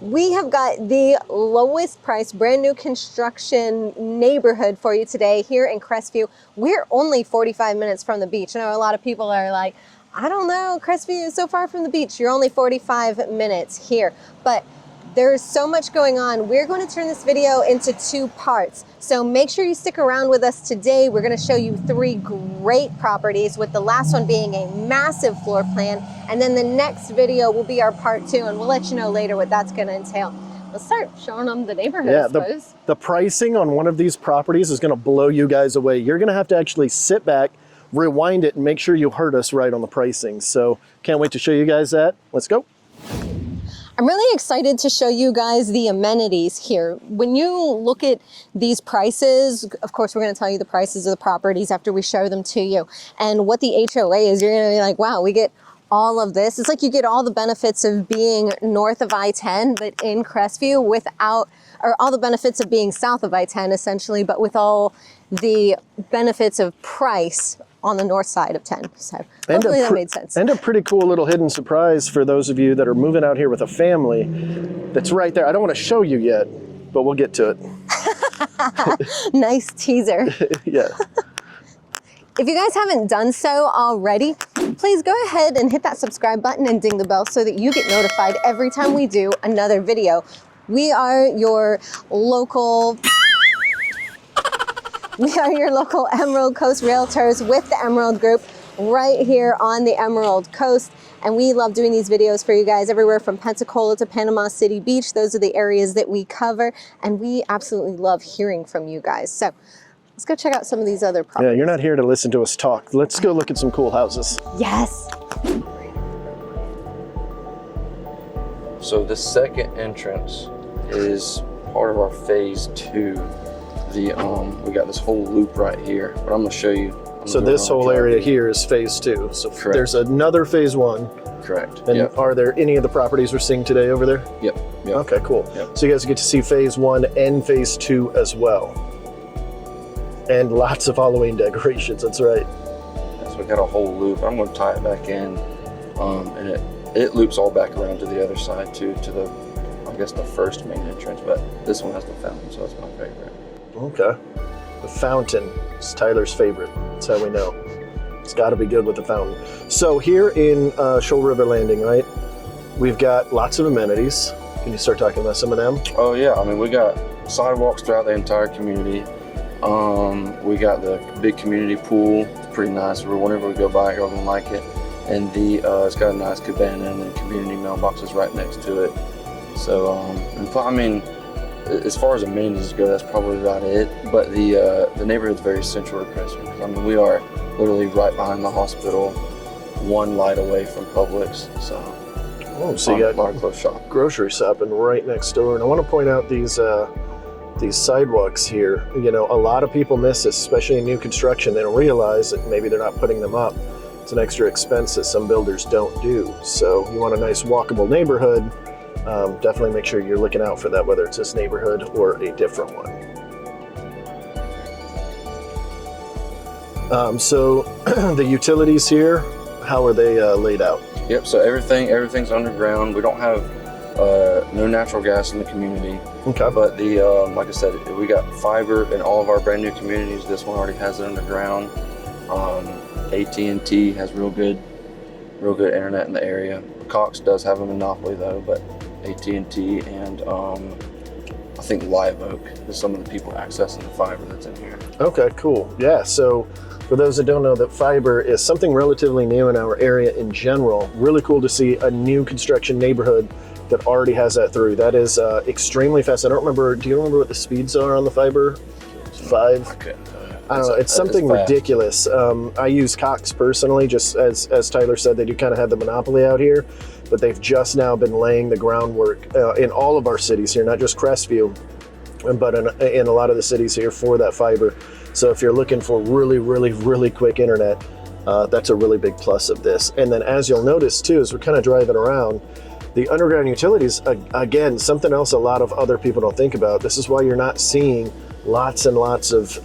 We have got the lowest price, brand new construction neighborhood for you today here in Crestview. We're only 45 minutes from the beach. I know a lot of people are like, I don't know, Crestview is so far from the beach. You're only 45 minutes here, but there's so much going on. We're going to turn this video into 2 parts. So make sure you stick around with us today. We're going to show you 3 great properties, with the last one being a massive floor plan. And then the next video will be our part 2, and we'll let you know later what that's going to entail. Let's start showing them the neighborhood, I suppose. The pricing on one of these properties is going to blow you guys away. You're going to have to actually sit back, rewind it, and make sure you heard us right on the pricing. So can't wait to show you guys that. Let's go. I'm really excited to show you guys the amenities here. When you look at these prices, of course, we're going to tell you the prices of the properties after we show them to you. And what the HOA is, you're going to be like, wow, we get all of this. It's like you get all the benefits of being north of I-10, but in Crestview without, or all the benefits of being south of I-10 essentially, but with all the benefits of price on the north side of 10. So hopefully that made sense. And a pretty cool little hidden surprise for those of you that are moving out here with a family that's right there. I don't want to show you yet, but we'll get to it. Nice teaser. Yeah. If you guys haven't done so already, please go ahead and hit that subscribe button and ding the bell so that you get notified every time we do another video. We are your local Emerald Coast Realtors with the Emerald Group right here on the Emerald Coast. And we love doing these videos for you guys everywhere from Pensacola to Panama City Beach. Those are the areas that we cover, and we absolutely love hearing from you guys. So let's go check out some of these other properties. Yeah, you're not here to listen to us talk. Let's go look at some cool houses. Yes. So the second entrance is part of our phase 2. We got this whole loop right here, but I'm gonna show you. So this whole area here is phase 2. So correct. There's another phase 1. Correct. And yep. Are there any of the properties we're seeing today over there? Yep. Yep. Okay, cool. Yep. So you guys get to see phase 1 and phase 2 as well. And lots of Halloween decorations, that's right. So we got a whole loop. I'm gonna tie it back in, and it loops all back around to the other side too, to the, I guess, the first main entrance, but this one has the fountain, so that's my favorite. Okay. The fountain is Tyler's favorite. That's how we know. It's got to be good with the fountain. So here in Shoal River Landing, right, we've got lots of amenities. Can you start talking about some of them? Oh yeah, I mean, we got sidewalks throughout the entire community. We got the big community pool. It's pretty nice. Whenever we go by, you're gonna like it. And it's got a nice cabana and then community mailboxes right next to it. So, I mean, as far as amenities go, that's probably about it. But the neighborhood's very central to Crestview. I mean, we are literally right behind the hospital, 1 light away from Publix. So you got a lot of close shop. Grocery shopping right next door. And I want to point out these sidewalks here. You know, a lot of people miss this, especially in new construction. They don't realize that maybe they're not putting them up. It's an extra expense that some builders don't do. So you want a nice walkable neighborhood. Definitely make sure you're looking out for that, whether it's this neighborhood or a different one. So the utilities here, how are they laid out? Yep, so everything's underground. We don't have no natural gas in the community. Okay. But like I said, we got fiber in all of our brand new communities. This one already has it underground. AT&T has real good internet in the area. Cox does have a monopoly though, but AT&T and I think Live Oak is some of the people accessing the fiber that's in here. Okay, cool. Yeah, so for those that don't know, that fiber is something relatively new in our area in general. Really cool to see a new construction neighborhood that already has that through. That is extremely fast. I don't remember, do you remember what the speeds are on the fiber? 5? Okay. I don't know, it's something ridiculous. I use Cox personally, just as Tyler said, they do kind of have the monopoly out here, but they've just now been laying the groundwork in all of our cities here, not just Crestview, but in a lot of the cities here for that fiber. So if you're looking for really quick internet, that's a really big plus of this. And then as you'll notice too, as we're kind of driving around, the underground utilities, again, something else a lot of other people don't think about. This is why you're not seeing lots and lots of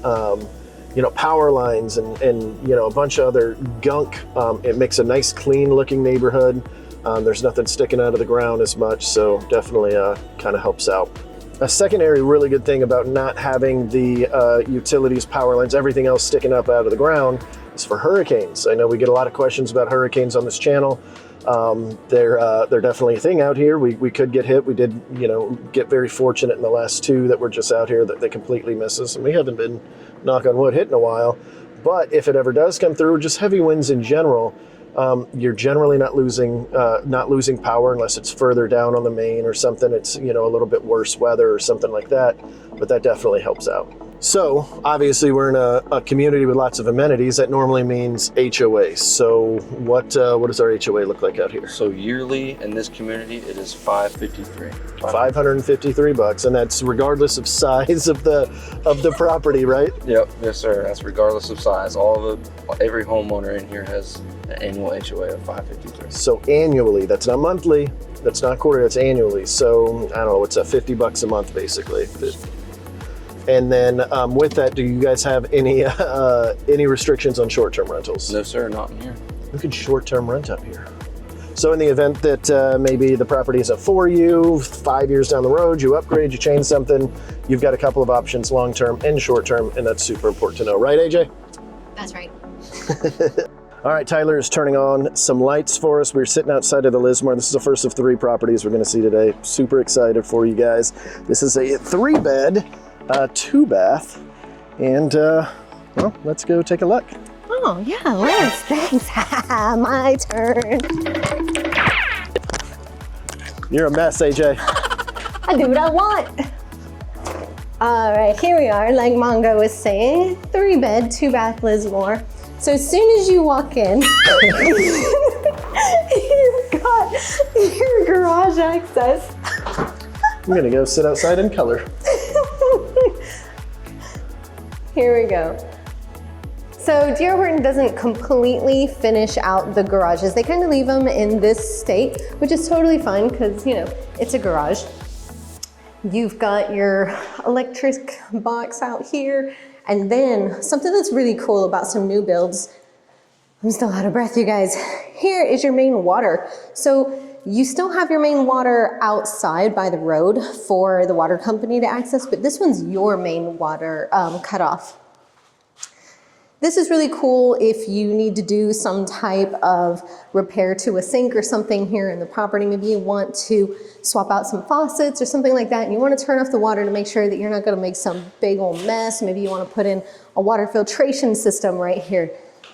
power lines and a bunch of other gunk. It makes a nice clean looking neighborhood. There's nothing sticking out of the ground as much, so definitely kind of helps out. A secondary really good thing about not having the utilities, power lines, everything else sticking up out of the ground is for hurricanes. I know we get a lot of questions about hurricanes on this channel. They're definitely a thing out here. We could get hit. We did, get very fortunate in the last 2 that were just out here that they completely miss us, and we haven't been, knock on wood, hit in a while. But if it ever does come through, just heavy winds in general, you're generally not losing power unless it's further down on the main or something. It's a little bit worse weather or something like that, but that definitely helps out. So obviously we're in a community with lots of amenities. That normally means HOA. So what does our HOA look like out here? So yearly in this community, it is $553. $553, and that's regardless of size of the property, right? Yep, yes sir. That's regardless of size. Every homeowner in here has an annual HOA of $553. So annually, that's not monthly, that's not quarterly, that's annually. So I don't know, what's that? $50 a month basically. And then with that, do you guys have any restrictions on short-term rentals? No sir, not in here. You can short-term rent up here. So in the event that maybe the property isn't for you, 5 years down the road, you upgrade, you change something, you've got a couple of options, long-term and short-term, and that's super important to know. Right, AJ? That's right. All right, Tyler is turning on some lights for us. We're sitting outside of the Lismore. This is the first of 3 properties we're gonna see today. Super excited for you guys. This is a 3-bed, 2-bath, and well, let's go take a look. Oh yeah, let's. Thanks. My turn. You're a mess, AJ. I do what I want. All right, here we are. Like Mongo was saying, 3-bed, 2-bath Lismore. So as soon as you walk in, you've got your garage access. I'm gonna go sit outside in color. Here we go. So D.R. Horton doesn't completely finish out the garages. They kind of leave them in this state, which is totally fine because, it's a garage. You've got your electric box out here. And then something that's really cool about some new builds, I'm still out of breath, you guys. Here is your main water. So you still have your main water outside by the road for the water company to access, but this one's your main water cutoff. This is really cool if you need to do some type of repair to a sink or something here in the property. Maybe you want to swap out some faucets or something like that, and you want to turn off the water to make sure that you're not going to make some big old mess. Maybe you want to put in a water filtration system right here.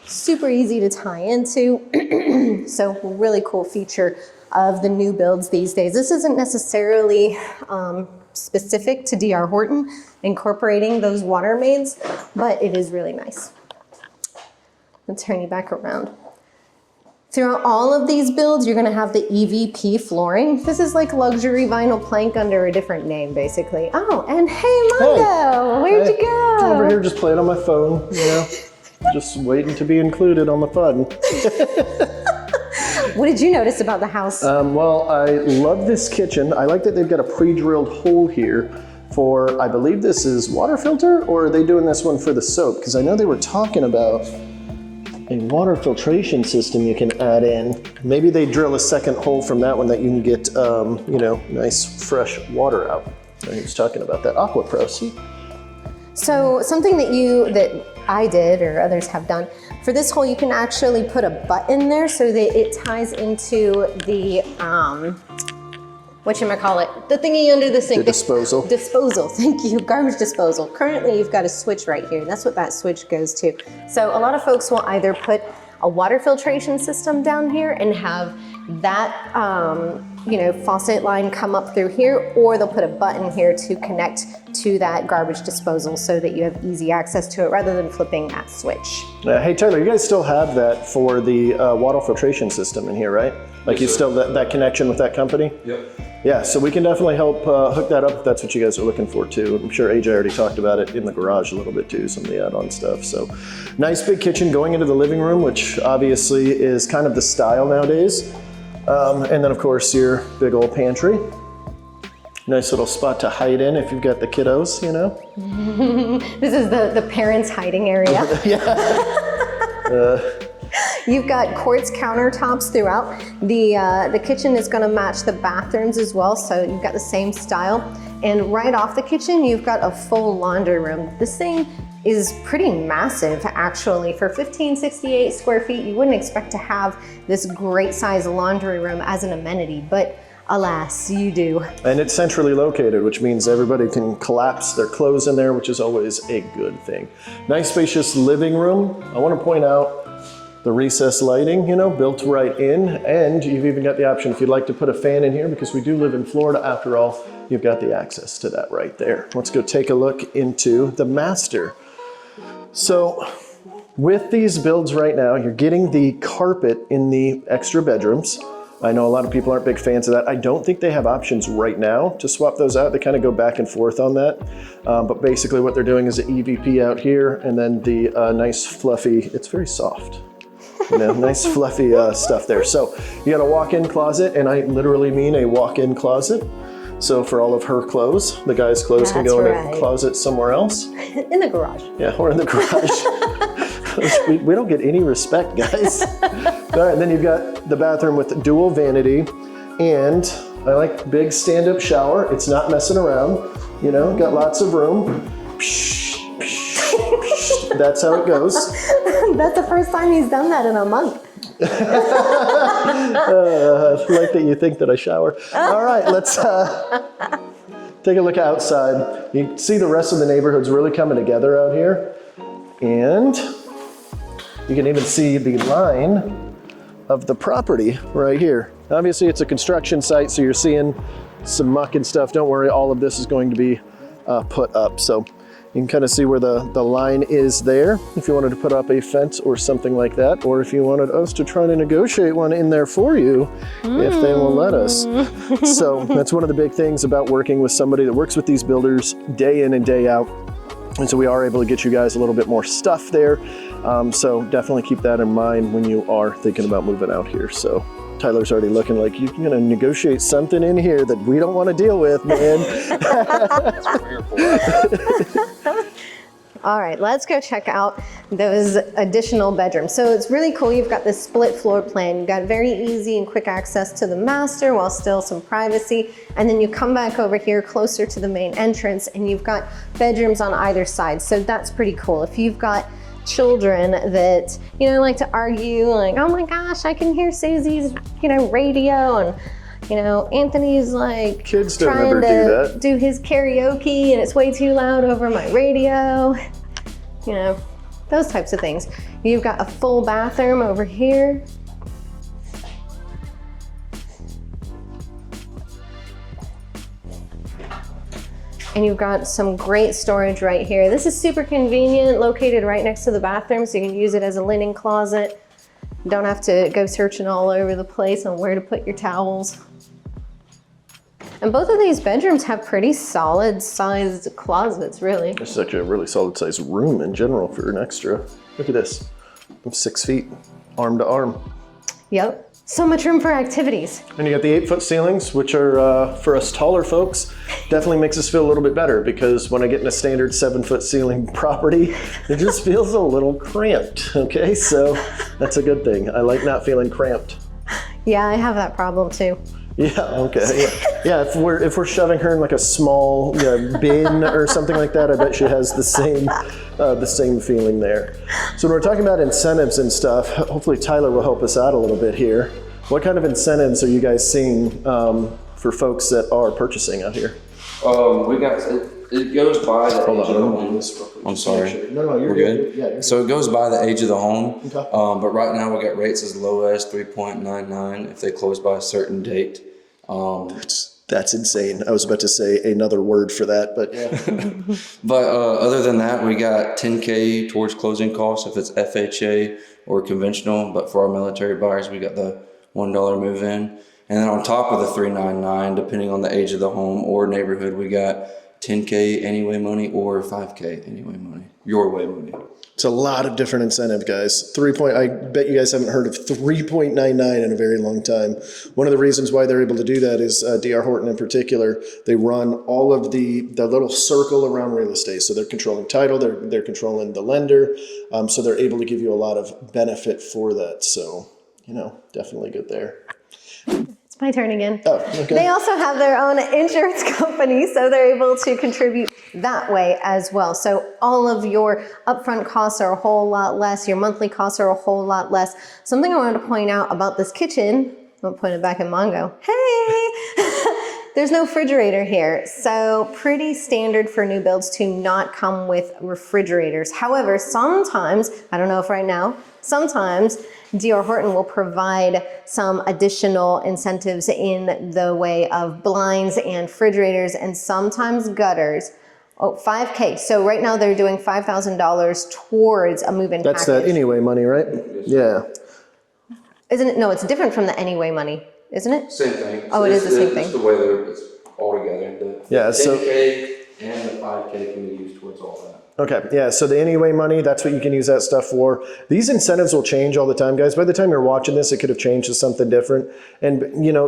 Super easy to tie into. So really cool feature of the new builds these days. This isn't necessarily specific to D.R. Horton, incorporating those water mains, but it is really nice. Let's turn you back around. Throughout all of these builds, you're gonna have the EVP flooring. This is like luxury vinyl plank under a different name, basically. Oh, and hey, Mongo, where'd you go? Over here just playing on my phone, just waiting to be included on the fun. What did you notice about the house? Well, I love this kitchen. I like that they've got a pre-drilled hole here for, I believe this is water filter, or are they doing this one for the soap? Because I know they were talking about a water filtration system you can add in. Maybe they drill a second hole from that one that you can get, nice fresh water out. And he was talking about that Aqua Pro, see? So something that I did or others have done, for this hole you can actually put a button there so that it ties into the, the thingy under the sink. The disposal. Disposal, thank you, garbage disposal. Currently you've got a switch right here. That's what that switch goes to. So a lot of folks will either put a water filtration system down here and have that faucet line come up through here, or they'll put a button here to connect to that garbage disposal so that you have easy access to it rather than flipping that switch. Hey Tyler, you guys still have that for the water filtration system in here, right? Like you still, that connection with that company? Yep. Yeah, so we can definitely help hook that up if that's what you guys are looking for too. I'm sure AJ already talked about it in the garage a little bit too, some of the add-on stuff. So nice big kitchen going into the living room, which obviously is kind of the style nowadays. And then of course your big old pantry. Nice little spot to hide in if you've got the kiddos, This is the parents' hiding area. Yeah. You've got quartz countertops throughout. The kitchen is going to match the bathrooms as well, so you've got the same style. And right off the kitchen, you've got a full laundry room. This thing is pretty massive, actually. For 1568 square feet, you wouldn't expect to have this great size laundry room as an amenity, but alas, you do. And it's centrally located, which means everybody can collapse their clothes in there, which is always a good thing. Nice spacious living room. I want to point out the recessed lighting, you know, built right in, and you've even got the option if you'd like to put a fan in here, because we do live in Florida after all, you've got the access to that right there. Let's go take a look into the master. So with these builds right now, you're getting the carpet in the extra bedrooms. I know a lot of people aren't big fans of that. I don't think they have options right now to swap those out. They kind of go back and forth on that. But basically what they're doing is the EVP out here, and then the nice fluffy, it's very soft. You know, nice fluffy stuff there. So you got a walk-in closet, and I literally mean a walk-in closet. So for all of her clothes, the guy's clothes can go in a closet somewhere else. In the garage. Yeah, or in the garage. we don't get any respect, guys. All right, and then you've got the bathroom with dual vanity, and I like big stand-up shower. It's not messing around, you know, got lots of room. That's how it goes. That's the first time he's done that in a month. I like that you think that I shower. All right, let's take a look outside. You can see the rest of the neighborhood's really coming together out here. And you can even see the line of the property right here. Obviously it's a construction site, so you're seeing some muck and stuff. Don't worry, all of this is going to be put up. So you can kind of see where the line is there if you wanted to put up a fence or something like that, or if you wanted us to try to negotiate one in there for you, if they will let us. So that's one of the big things about working with somebody that works with these builders day in and day out. And so we are able to get you guys a little bit more stuff there. So definitely keep that in mind when you are thinking about moving out here. So Tyler's already looking like you're gonna negotiate something in here that we don't want to deal with, man. That's what we're here for. All right, let's go check out those additional bedrooms. So it's really cool. You've got this split floor plan. You've got very easy and quick access to the master while still some privacy. And then you come back over here closer to the main entrance, and you've got bedrooms on either side. So that's pretty cool. If you've got children that, you know, like to argue, like, oh my gosh, I can hear Susie's, you know, radio, and you know, Anthony's like kids don't trying ever to do his karaoke and it's way too loud over my radio. You know, those types of things. You've got a full bathroom over here. And you've got some great storage right here. This is super convenient, located right next to the bathroom, so you can use it as a linen closet. You don't have to go searching all over the place on where to put your towels. And both of these bedrooms have pretty solid sized closets, really. This is actually a really solid sized room in general for an extra. Look at this. I'm 6 feet, arm to arm. Yep. So much room for activities. And you got the 8-foot ceilings, which are, for us taller folks, definitely makes us feel a little bit better, because when I get in a standard 7-foot ceiling property, it just feels a little cramped, okay? So that's a good thing. I like not feeling cramped. Yeah, I have that problem too. Yeah, okay. Yeah, if we're shoving her in like a small bin or something like that, I bet she has the same feeling there. So when we're talking about incentives and stuff, hopefully Tyler will help us out a little bit here. What kind of incentives are you guys seeing for folks that are purchasing out here? We got it goes by the age of the home. I'm sorry. No, you're good. Yeah, so it goes by the age of the home. Okay. But right now we got rates as low as 3.99 if they close by a certain date. That's insane. I was about to say another word for that, but yeah. But other than that, we got $10K towards closing costs if it's FHA or conventional. But for our military buyers, we got the $1 move-in. And then on top of the $399, depending on the age of the home or neighborhood, we got 10K anyway money or 5K anyway money, your way money. It's a lot of different incentive, guys. I bet you guys haven't heard of 3.99 in a very long time. One of the reasons why they're able to do that is D.R. Horton in particular. They run all of the little circle around real estate. So they're controlling title, they're controlling the lender. So they're able to give you a lot of benefit for that. So, definitely good there. It's my turn again. Oh, okay. They also have their own insurance company, so they're able to contribute that way as well. So all of your upfront costs are a whole lot less. Your monthly costs are a whole lot less. Something I wanted to point out about this kitchen, I'll point it back at Mongo. Hey! There's no refrigerator here. So pretty standard for new builds to not come with refrigerators. However, sometimes, I don't know if right now, sometimes D.R. Horton will provide some additional incentives in the way of blinds and refrigerators and sometimes gutters. Oh, 5K. So right now they're doing $5,000 towards a move-in package. That's that anyway money, right? Yeah. Isn't it? No, it's different from the anyway money, isn't it? Same thing. Oh, it is the same thing. It's the way it's all together. The 10K and the 5K can be used towards all that. Okay, yeah, so the anyway money, that's what you can use that stuff for. These incentives will change all the time, guys. By the time you're watching this, it could have changed to something different. And,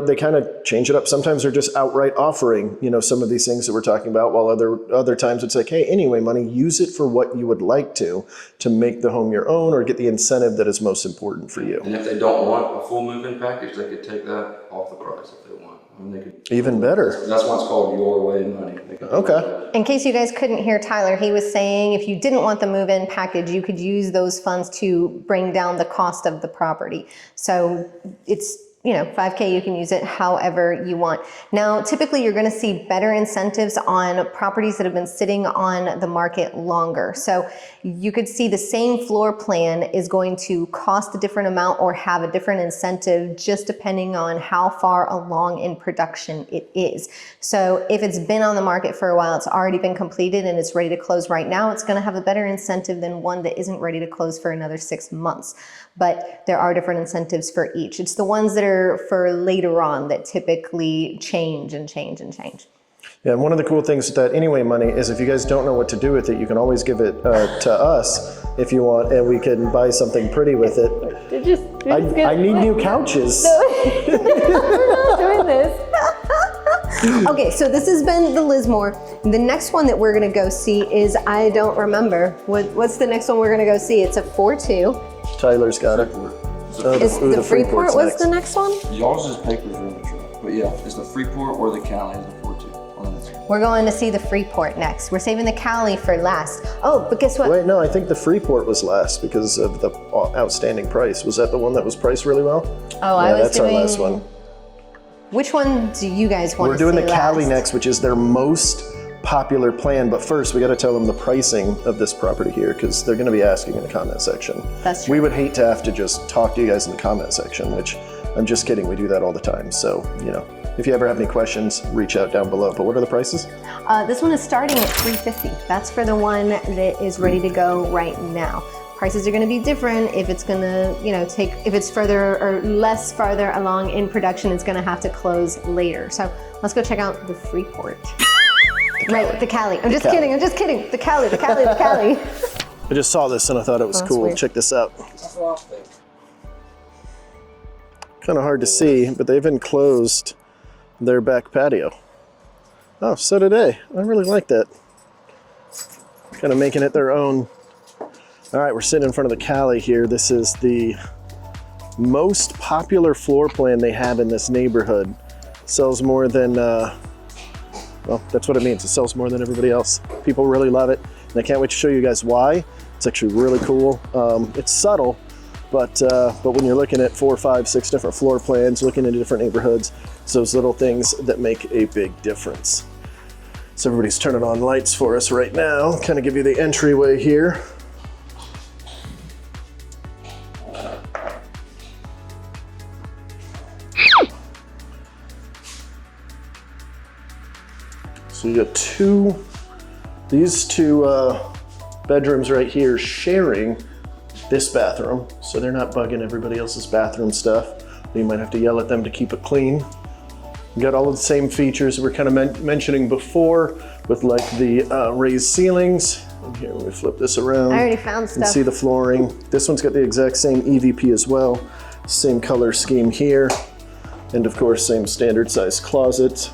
they kind of change it up. Sometimes they're just outright offering, some of these things that we're talking about, while other times it's like, hey, anyway money, use it for what you would like to make the home your own or get the incentive that is most important for you. And if they don't want a full move-in package, they could take that off the price if they want. Even better. That's why it's called your way money. Okay. In case you guys couldn't hear Tyler, he was saying if you didn't want the move-in package, you could use those funds to bring down the cost of the property. So it's, 5K, you can use it however you want. Now, typically you're going to see better incentives on properties that have been sitting on the market longer. So you could see the same floor plan is going to cost a different amount or have a different incentive just depending on how far along in production it is. So if it's been on the market for a while, it's already been completed and it's ready to close right now, it's going to have a better incentive than one that isn't ready to close for another 6 months. But there are different incentives for each. It's the ones that are for later on that typically change and change and change. Yeah, and one of the cool things with that anyway money is if you guys don't know what to do with it, you can always give it to us if you want, and we can buy something pretty with it. I need new couches. We're not doing this. Okay, so this has been the Lismore. The next one that we're gonna go see is, I don't remember. What's the next one we're gonna go see? It's a 4-2. Tyler's got it. Is the Freeport was the next one? Y'all's is papers in the truck. But yeah, it's the Freeport or the Cali is the 4-2. We're going to see the Freeport next. We're saving the Cali for last. Oh, but guess what? Wait, no, I think the Freeport was last because of the outstanding price. Was that the one that was priced really well? Oh, I was that's doing... our last one. Which one do you guys want to see? We're doing the Cali last? next, which is their most popular plan. But first, we got to tell them the pricing of this property here because they're going to be asking in the comment section. That's true. We would hate to have to just talk to you guys in the comment section, which I'm just kidding. We do that all the time. So, if you ever have any questions, reach out down below. But what are the prices? This one is starting at $350. That's for the one that is ready to go right now. Prices are going to be different if it's going to, if it's further or less farther along in production, it's going to have to close later. So let's go check out the Freeport. Right, the Cali. I'm just kidding. The Cali. I just saw this and I thought it was cool. Weird. Check this out. Kind of hard to see, but they've enclosed their back patio. Oh, so did they. I really like that. Kind of making it their own. All right, we're sitting in front of the Cali here. This is the most popular floor plan they have in this neighborhood. Sells more than, well, that's what it means. It sells more than everybody else. People really love it. And I can't wait to show you guys why. It's actually really cool. It's subtle, but when you're looking at 4, 5, 6 different floor plans, looking into different neighborhoods, it's those little things that make a big difference. So everybody's turning on lights for us right now. Kind of give you the entryway here. So you got these two bedrooms right here sharing this bathroom. So they're not bugging everybody else's bathroom stuff. You might have to yell at them to keep it clean. You got all of the same features we were kind of mentioning before with like the raised ceilings. And here, let me flip this around. I already found stuff. And see the flooring. This one's got the exact same EVP as well. Same color scheme here. And of course, same standard size closet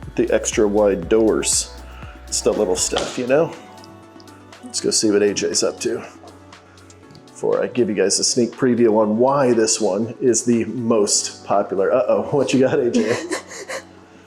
with the extra wide doors. It's the little stuff, you know? Let's go see what AJ's up to before I give you guys a sneak preview on why this one is the most popular. Uh-oh, what you got, AJ?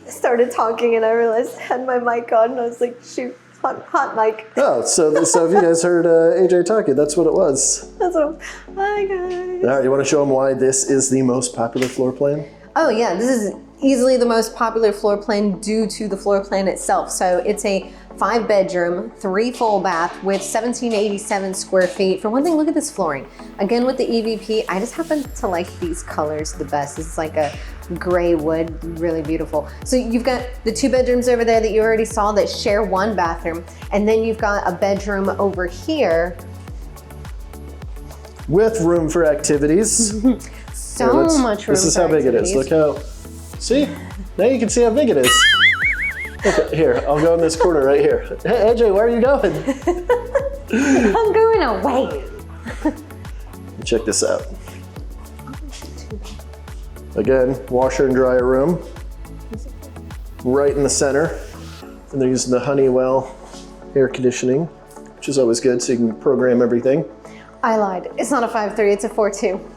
I started talking and I realized I had my mic on and I was like, shoot, hot mic. Oh, so if you guys heard AJ talking, that's what it was. That's what, hi guys. All right, you want to show them why this is the most popular floor plan? Oh yeah, this is easily the most popular floor plan due to the floor plan itself. So it's a 5-bedroom, 3 full bath with 1,787 square feet. For one thing, look at this flooring. Again, with the EVP, I just happen to like these colors the best. It's like a gray wood, really beautiful. So you've got the 2 bedrooms over there that you already saw that share 1 bathroom. And then you've got a bedroom over here. With room for activities. So much room. This is how big it is. Look how, see? Now you can see how big it is. Okay, here, I'll go in this corner right here. Hey, AJ, where are you going? I'm going away. Check this out. Again, washer and dryer room. Right in the center. And they're using the Honeywell air conditioning, which is always good, so you can program everything. I lied. It's not a 5.3, it's a 4.2.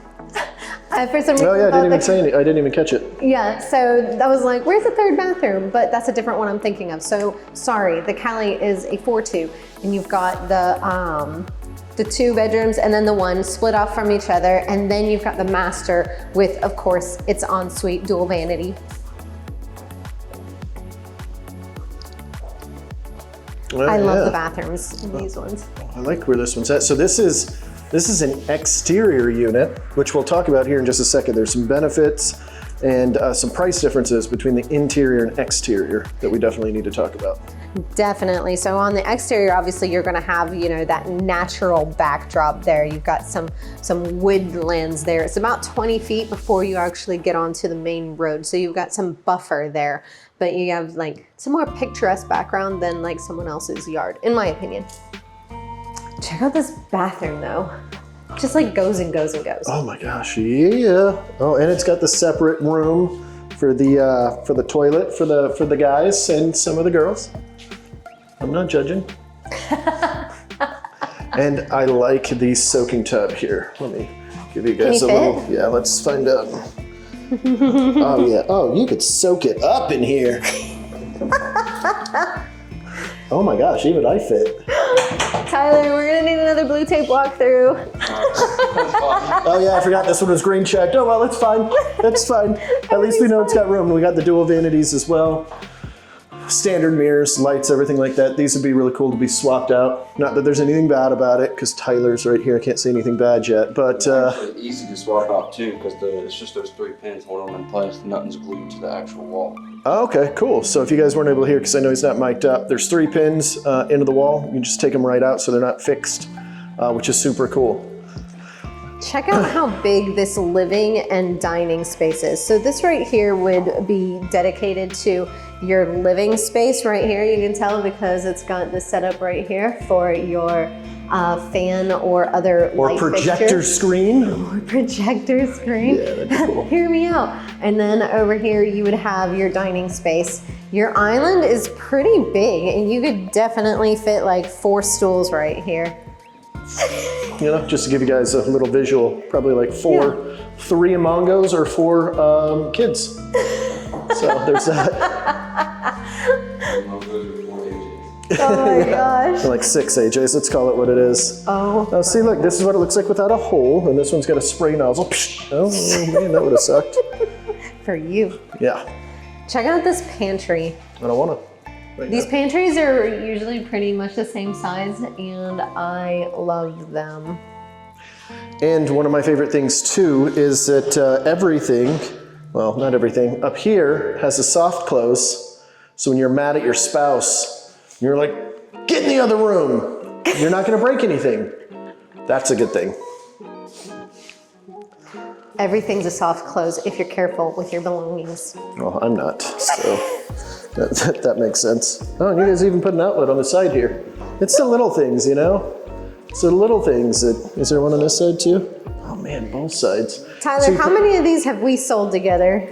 For some reason, oh yeah, I didn't even say anything. I didn't even catch it. Yeah, so I was like, where's the 3rd bathroom? But that's a different one I'm thinking of. So sorry, the Cali is a 4.2, and you've got the 2 bedrooms and then the 1 split off from each other, and then you've got the master with, of course, its ensuite dual vanity. I love the bathrooms in these ones. I like where this one's at. So this is an exterior unit, which we'll talk about here in just a second. There's some benefits and some price differences between the interior and exterior that we definitely need to talk about. Definitely. So on the exterior, obviously you're going to have, you know, that natural backdrop there. You've got some woodlands there. It's about 20 feet before you actually get onto the main road. So you've got some buffer there, but you have like some more picturesque background than like someone else's yard, in my opinion. Check out this bathroom though. Just like goes and goes and goes. Oh my gosh, yeah. Oh, and it's got the separate room for the toilet for the guys and some of the girls. I'm not judging. And I like the soaking tub here. Let me give you guys a little. Yeah, let's find out. Oh yeah. Oh, you could soak it up in here. Oh my gosh, even I fit. Tyler, we're gonna need another blue tape walkthrough. Oh yeah, I forgot this one was green checked. Oh well, it's fine. It's fine. At least we know it's got room. We got the dual vanities as well. Standard mirrors, lights, everything like that. These would be really cool to be swapped out. Not that there's anything bad about it, because Tyler's right here. I can't say anything bad yet, but it's easy to swap out too, because it's just those 3 pins holding them in place. Nothing's glued to the actual wall. okay, cool. So if you guys weren't able to hear, because I know he's not mic'd up, there's 3 pins into the wall. You can just take them right out so they're not fixed, which is super cool. Check out how big this living and dining space is. So this right here would be dedicated to your living space right here. You can tell because it's got the setup right here for your fan or other light projector fixtures. screen. Or projector screen. Yeah, that'd be cool. Hear me out. And then over here you would have your dining space. Your island is pretty big and you could definitely fit like 4 stools right here. You know, just to give you guys a little visual, probably like 3 Amongos or 4 kids. So there's that. Oh my gosh. Like 6 AJs, let's call it what it is. Oh. Now see, look, this is what it looks like without a hole, and this one's got a spray nozzle. Oh man, that would have sucked. For you. Yeah. Check out this pantry. I don't want to. These pantries are usually pretty much the same size, and I love them. And one of my favorite things too is that everything, well, not everything, up here has a soft close. So when you're mad at your spouse, you're like, get in the other room. You're not gonna break anything. That's a good thing. everything's a soft close if you're careful with your belongings. Well, I'm not, so that makes sense. Oh, and you guys even put an outlet on the side here. It's the little things, you know? It's the little things is there one on this side too? Oh man, both sides. Tyler, how many of these have we sold together?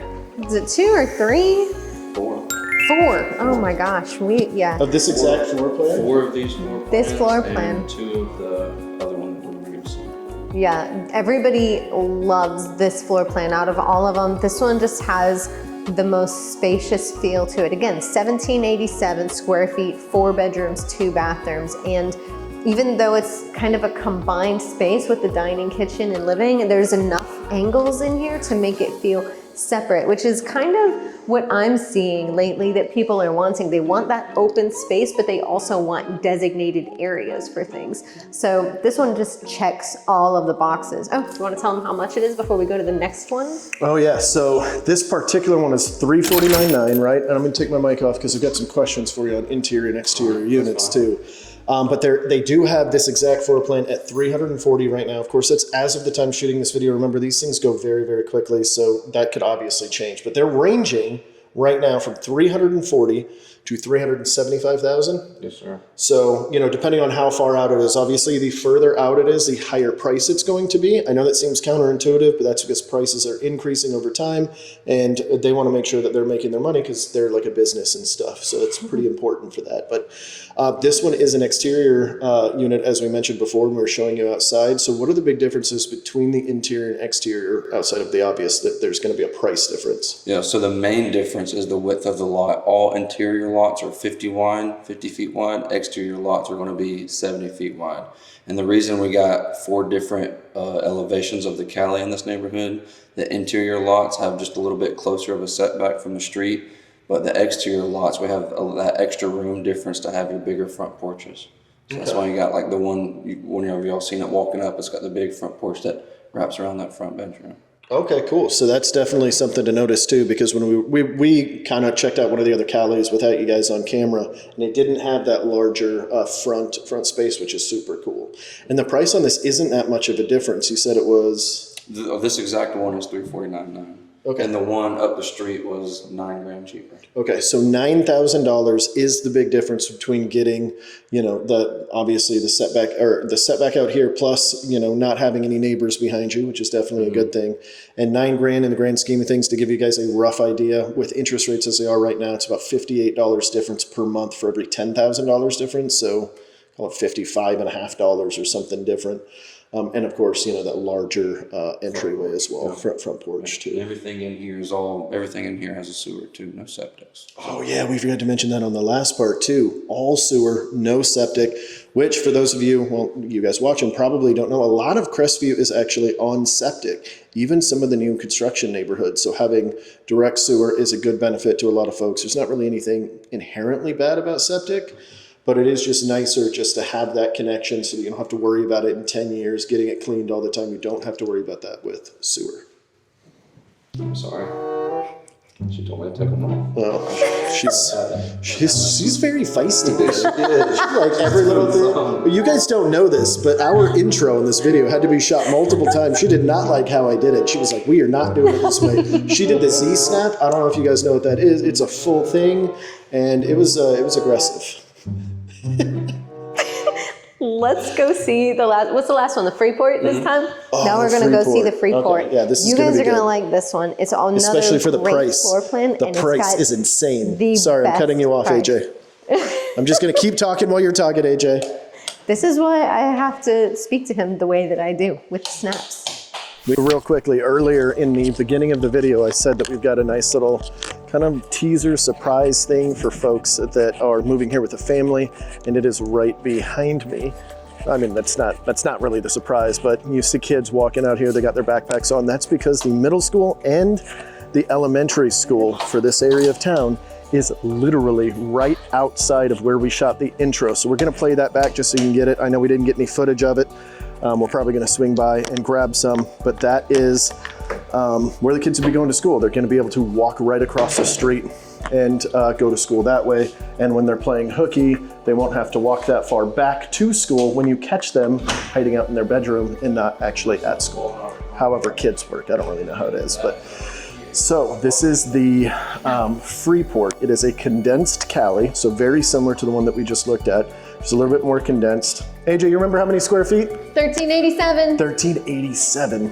Is it 2 or 3? 4. 4. Oh my gosh, Of this exact floor plan? 4 of these floor plans. This floor plan. And 2 of the other one that we're going to see. Yeah, everybody loves this floor plan. Out of all of them, this one just has the most spacious feel to it. Again, 1787 square feet, 4 bedrooms, 2 bathrooms. And even though it's kind of a combined space with the dining, kitchen, and living, there's enough angles in here to make it feel separate, which is kind of what I'm seeing lately that people are wanting. They want that open space, but they also want designated areas for things. So this one just checks all of the boxes. Oh, you want to tell them how much it is before we go to the next one? Oh yeah, so this particular one is $349.9, right? And I'm gonna take my mic off because I've got some questions for you on interior and exterior units too. But they do have this exact floor plan at $340 right now. Of course, that's as of the time shooting this video. Remember, these things go very, very quickly, so that could obviously change. But they're ranging right now from $340,000 to $375,000. Yes, sir. So, you know, depending on how far out it is, obviously the further out it is, the higher price it's going to be. I know that seems counterintuitive, but that's because prices are increasing over time, and they want to make sure that they're making their money because they're like a business and stuff. So it's pretty important for that. But this one is an exterior unit, as we mentioned before, when we were showing you outside. So what are the big differences between the interior and exterior outside of the obvious that there's going to be a price difference? Yeah, so the main difference is the width of the lot. All interior lots are 50 feet wide. Exterior lots are going to be 70 feet wide. And the reason we got 4 different elevations of the Cali in this neighborhood, the interior lots have just a little bit closer of a setback from the street, but the exterior lots, we have that extra room difference to have your bigger front porches. So that's why you got like the one, whenever y'all seen it walking up, it's got the big front porch that wraps around that front bedroom. Okay, cool. So that's definitely something to notice too, because when we kind of checked out one of the other Calis without you guys on camera, and it didn't have that larger front space, which is super cool. And the price on this isn't that much of a difference. You said it was This exact one is $349.9. Okay. And the one up the street was $9,000 cheaper. Okay, so $9,000 is the big difference between getting, you know, obviously the setback out here, plus, you know, not having any neighbors behind you, which is definitely a good thing. And $9,000 in the grand scheme of things, to give you guys a rough idea, with interest rates as they are right now, it's about $58 difference per month for every $10,000 difference. So call it $55.50 or something different. And of course, you know, that larger entryway as well, front porch too. Everything in here has a sewer too, no septics. Oh yeah, we forgot to mention that on the last part too. All sewer, no septic, which for those of you, well, you guys watching probably don't know, a lot of Crestview is actually on septic, even some of the new construction neighborhoods. So having direct sewer is a good benefit to a lot of folks. There's not really anything inherently bad about septic, but it is just nicer just to have that connection so that you don't have to worry about it in 10 years, getting it cleaned all the time. You don't have to worry about that with sewer. I'm sorry. She told me to take them off. Well, she's very feisty. She like every little thing. But you guys don't know this, but our intro in this video had to be shot multiple times. She did not like how I did it. She was like, "We are not doing it this way." She did the Z snap. I don't know if you guys know what that is. It's a full thing, and it was aggressive. Let's go see the last. What's the last one? The Freeport this time? Oh, now we're gonna go see the Freeport. Okay. Yeah, this is you gonna guys be are gonna good. like this one. It's another especially for the great price. floor plan. The and price it's is insane. the Sorry, I'm best cutting you off, price. AJ. I'm just gonna keep talking while you're talking, AJ. This is why I have to speak to him the way that I do with the snaps. Real quickly, earlier in the beginning of the video, I said that we've got a nice little kind of teaser surprise thing for folks that are moving here with a family, and it is right behind me. I mean, that's not really the surprise, but you see kids walking out here, they got their backpacks on. That's because the middle school and the elementary school for this area of town is literally right outside of where we shot the intro. So we're gonna play that back just so you can get it. I know we didn't get any footage of it. We're probably gonna swing by and grab some, but that is where the kids will be going to school. They're gonna be able to walk right across the street and go to school that way. And when they're playing hooky, they won't have to walk that far back to school when you catch them hiding out in their bedroom and not actually at school. however kids work. I don't really know how it is, but so this is the Freeport. It is a condensed Cali, so very similar to the one that we just looked at. Just a little bit more condensed. AJ, you remember how many square feet? 1387. 1387. You're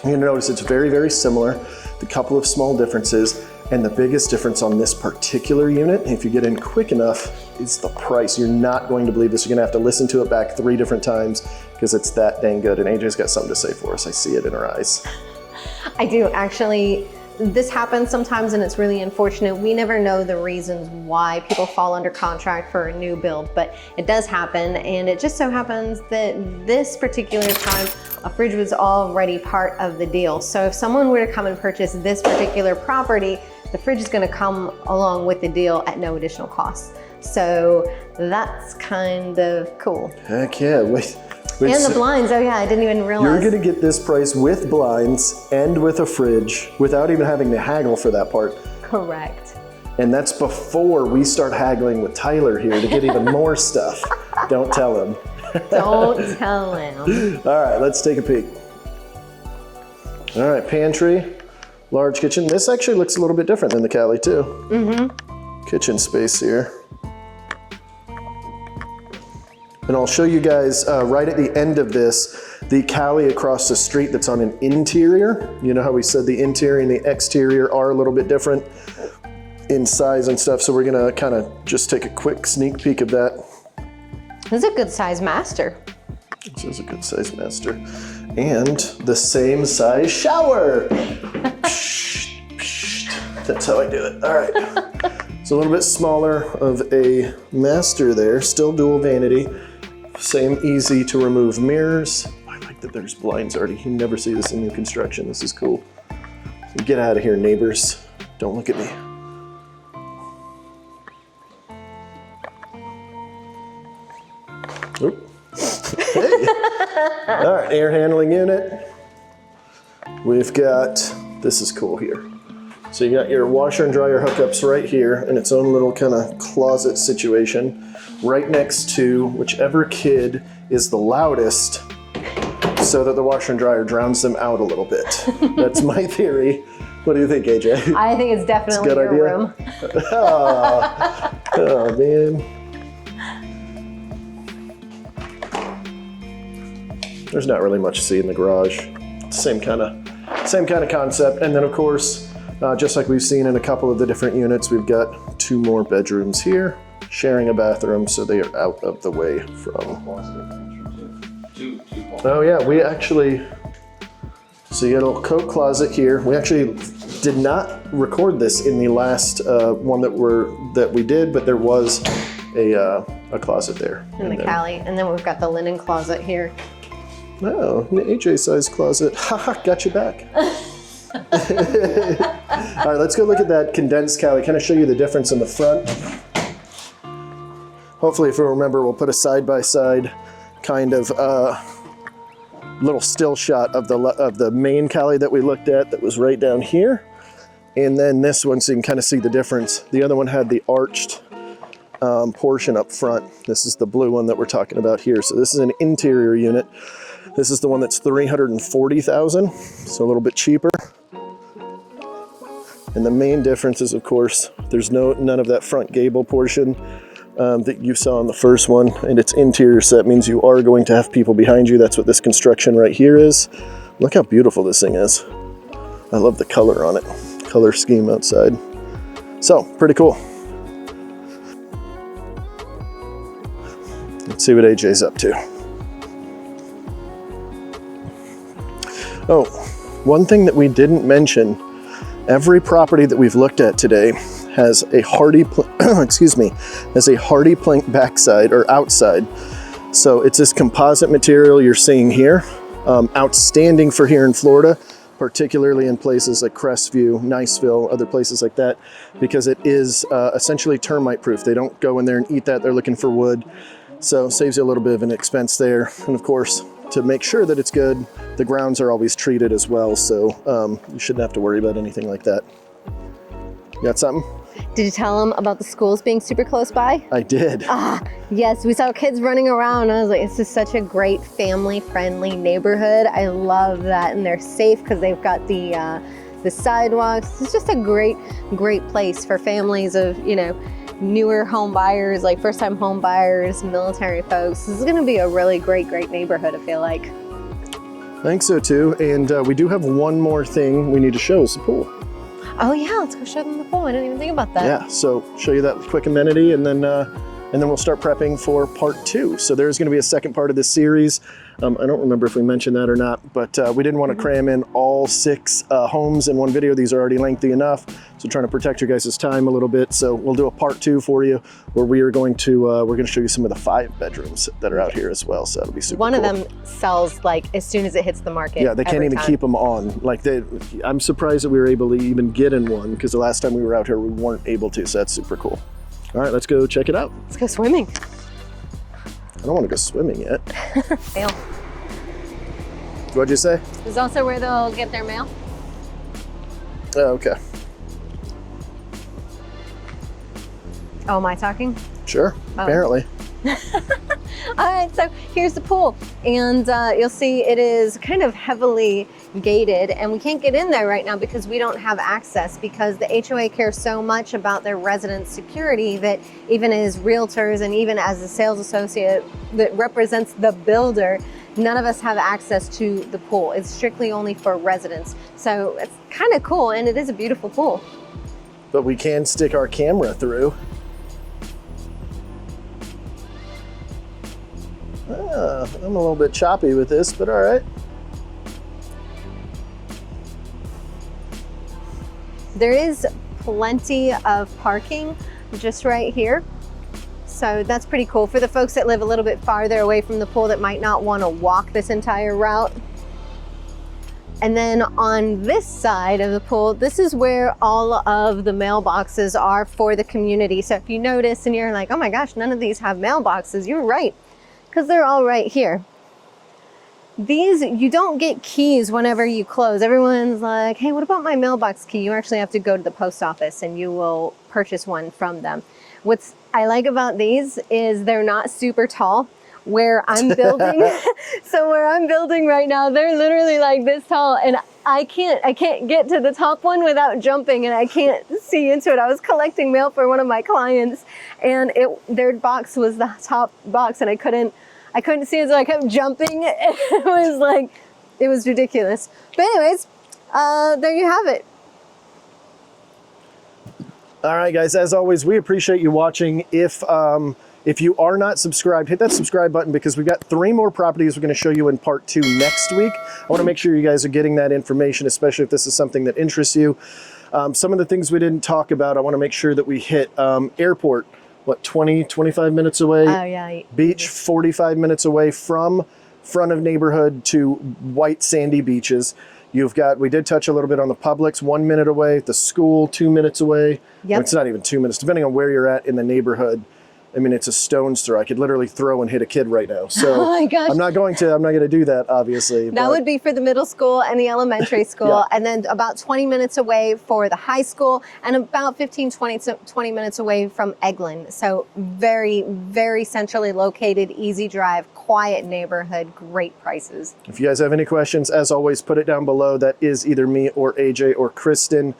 gonna notice it's very, very similar. A couple of small differences, and the biggest difference on this particular unit, if you get in quick enough, is the price. You're not going to believe this. You're gonna have to listen to it back 3 different times because it's that dang good. And AJ's got something to say for us. I see it in her eyes. I do, actually. This happens sometimes and it's really unfortunate. We never know the reasons why people fall under contract for a new build, but it does happen. And it just so happens that this particular time, a fridge was already part of the deal. So if someone were to come and purchase this particular property, the fridge is gonna come along with the deal at no additional cost. So that's kind of cool. Heck yeah, wait. And the blinds, oh yeah, I didn't even realize. You're gonna get this price with blinds and with a fridge without even having to haggle for that part. Correct. And that's before we start haggling with Tyler here to get even more stuff. Don't tell him. Don't tell him. All right, let's take a peek. All right, pantry, large kitchen. This actually looks a little bit different than the Cali too. Mm-hmm. Kitchen space here. And I'll show you guys right at the end of this, the Cali across the street that's on an interior. You know how we said the interior and the exterior are a little bit different in size and stuff. So we're gonna kind of just take a quick sneak peek of that. This is a good size master. This is a good size master. And the same size shower. That's how I do it. All right. It's a little bit smaller of a master there, still dual vanity. Same easy to remove mirrors. I like that there's blinds already. You never see this in new construction. This is cool. Get out of here, neighbors. Don't look at me. Oop. Hey. All right, air handling unit. We've got, this is cool here. So you got your washer and dryer hookups right here in its own little kind of closet situation, right next to whichever kid is the loudest so that the washer and dryer drowns them out a little bit. That's my theory. What do you think, AJ? I think it's definitely your room. Oh, man. There's not really much to see in the garage. Same kind of concept. And then of course, just like we've seen in a couple of the different units, we've got 2 more bedrooms here, sharing a bathroom, so they are out of the way from. Oh yeah, we actually, so you got a little coat closet here. We actually did not record this in the last one that we did, but there was a closet there. In the Cali, and then we've got the linen closet here. Oh, an AJ size closet. Haha, got you back. All right, let's go look at that condensed Cali. Kind of show you the difference in the front. Hopefully, if you remember, we'll put a side-by-side kind of little still shot of the main Cali that we looked at that was right down here. And then this one, so you can kind of see the difference. The other one had the arched portion up front. This is the blue one that we're talking about here. So this is an interior unit. This is the one that's $340,000, so a little bit cheaper. And the main difference is, of course, there's none of that front gable portion that you saw in the first one, and it's interior, so that means you are going to have people behind you. That's what this construction right here is. Look how beautiful this thing is. I love the color on it, color scheme outside. So, pretty cool. Let's see what AJ's up to. Oh, one thing that we didn't mention, every property that we've looked at today has a hardy, has a hardy plank backside or outside. So it's this composite material you're seeing here, outstanding for here in Florida, particularly in places like Crestview, Niceville, other places like that, because it is essentially termite proof. They don't go in there and eat that, they're looking for wood. So it saves you a little bit of an expense there. And of course, to make sure that it's good, the grounds are always treated as well. So you shouldn't have to worry about anything like that. You got something? Did you tell them about the schools being super close by? I did. Yes, we saw kids running around. I was like, this is such a great family-friendly neighborhood. I love that, and they're safe because they've got the sidewalks. It's just a great place for families of, you know, newer home buyers, like first-time home buyers, military folks. This is going to be a really great neighborhood, I feel like. I think so too. And we do have one more thing we need to show is the pool. Oh yeah, let's go show them the pool. I didn't even think about that. Yeah, so show you that quick amenity, and then we'll start prepping for part 2. So there's going to be a second part of this series. I don't remember if we mentioned that or not, but we didn't want to cram in all 6 homes in one video. These are already lengthy enough, so trying to protect your guys' time a little bit. So we'll do a part 2 for you, where we are going to we're going to show you some of the 5 bedrooms that are out here as well. So that'll be super. One cool. of them sells like as soon as it hits the market. Yeah, they can't even keep them on. Like I'm surprised that we were able to even get in one, because the last time we were out here we weren't able to. So that's super cool. All right, let's go check it out. Let's go swimming. I don't want to go swimming yet. Mail. What'd you say? This is also where they'll get their mail. Oh, okay. Oh, am I talking? Sure, apparently. All right, so here's the pool. And you'll see it is kind of heavily gated, and we can't get in there right now because we don't have access, because the HOA cares so much about their residents' security that even as realtors and even as a sales associate that represents the builder, none of us have access to the pool. It's strictly only for residents. So it's kind of cool, and it is a beautiful pool. But we can stick our camera through. I'm a little bit choppy with this, but all right. There is plenty of parking just right here. So that's pretty cool for the folks that live a little bit farther away from the pool that might not want to walk this entire route. And then on this side of the pool, this is where all of the mailboxes are for the community. So if you notice and you're like, oh my gosh, none of these have mailboxes, you're right, because they're all right here. These, you don't get keys whenever you close. Everyone's like, hey, what about my mailbox key? You actually have to go to the post office and you will purchase one from them. What's I like about these is they're not super tall. Where I'm building, so where I'm building right now, they're literally like this tall, and I can't get to the top one without jumping, and I can't see into it. I was collecting mail for one of my clients, and their box was the top box, and I couldn't see it, so I kept jumping. It was ridiculous. But anyways, there you have it. All right, guys, as always, we appreciate you watching. If you are not subscribed, hit that subscribe button, because we've got 3 more properties we're going to show you in part 2 next week. I want to make sure you guys are getting that information, especially if this is something that interests you. Some of the things we didn't talk about, I want to make sure that we hit. Airport, what, 25 minutes away? Oh, yeah. Beach, 45 minutes away from front of neighborhood to white sandy beaches. You've got, we did touch a little bit on the Publix, 1 minute away. The school, 2 minutes away. Yep. Well, it's not even 2 minutes, depending on where you're at in the neighborhood. I mean, it's a stone's throw. I could literally throw and hit a kid right now. So oh my gosh. I'm not going to do that, obviously. That would be for the middle school and the elementary school. Yeah. And then about 20 minutes away for the high school, and about 20 minutes away from Eglin. So very, very centrally located, easy drive, quiet neighborhood, great prices. If you guys have any questions, as always, put it down below. That is either me or AJ or Kristen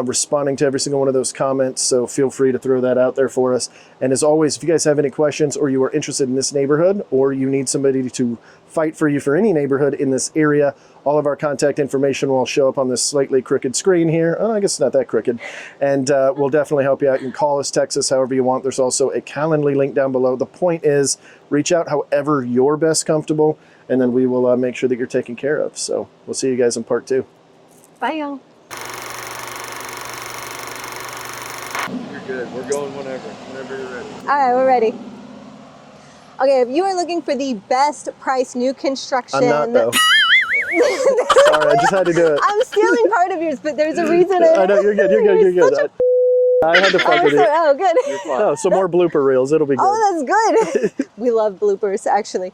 responding to every single one of those comments. So feel free to throw that out there for us. And as always, if you guys have any questions, or you are interested in this neighborhood, or you need somebody to fight for you for any neighborhood in this area, all of our contact information will show up on this slightly crooked screen here. Oh, I guess it's not that crooked. And we'll definitely help you out. You can call us, text us, however you want. There's also a Calendly link down below. The point is, reach out however you're best comfortable, and then we will make sure that you're taken care of. So we'll see you guys in part 2. Bye, y'all. You're good. We're going whenever you're ready. All right, we're ready. Okay, if you are looking for the best price new construction. I'm not, though. Sorry, I just had to do it. I'm stealing part of yours, but there's a reason. I know, you're good, you're good. I had to fuck with you. Oh, good. Oh, some more blooper reels. It'll be good. Oh, that's good. We love bloopers, actually.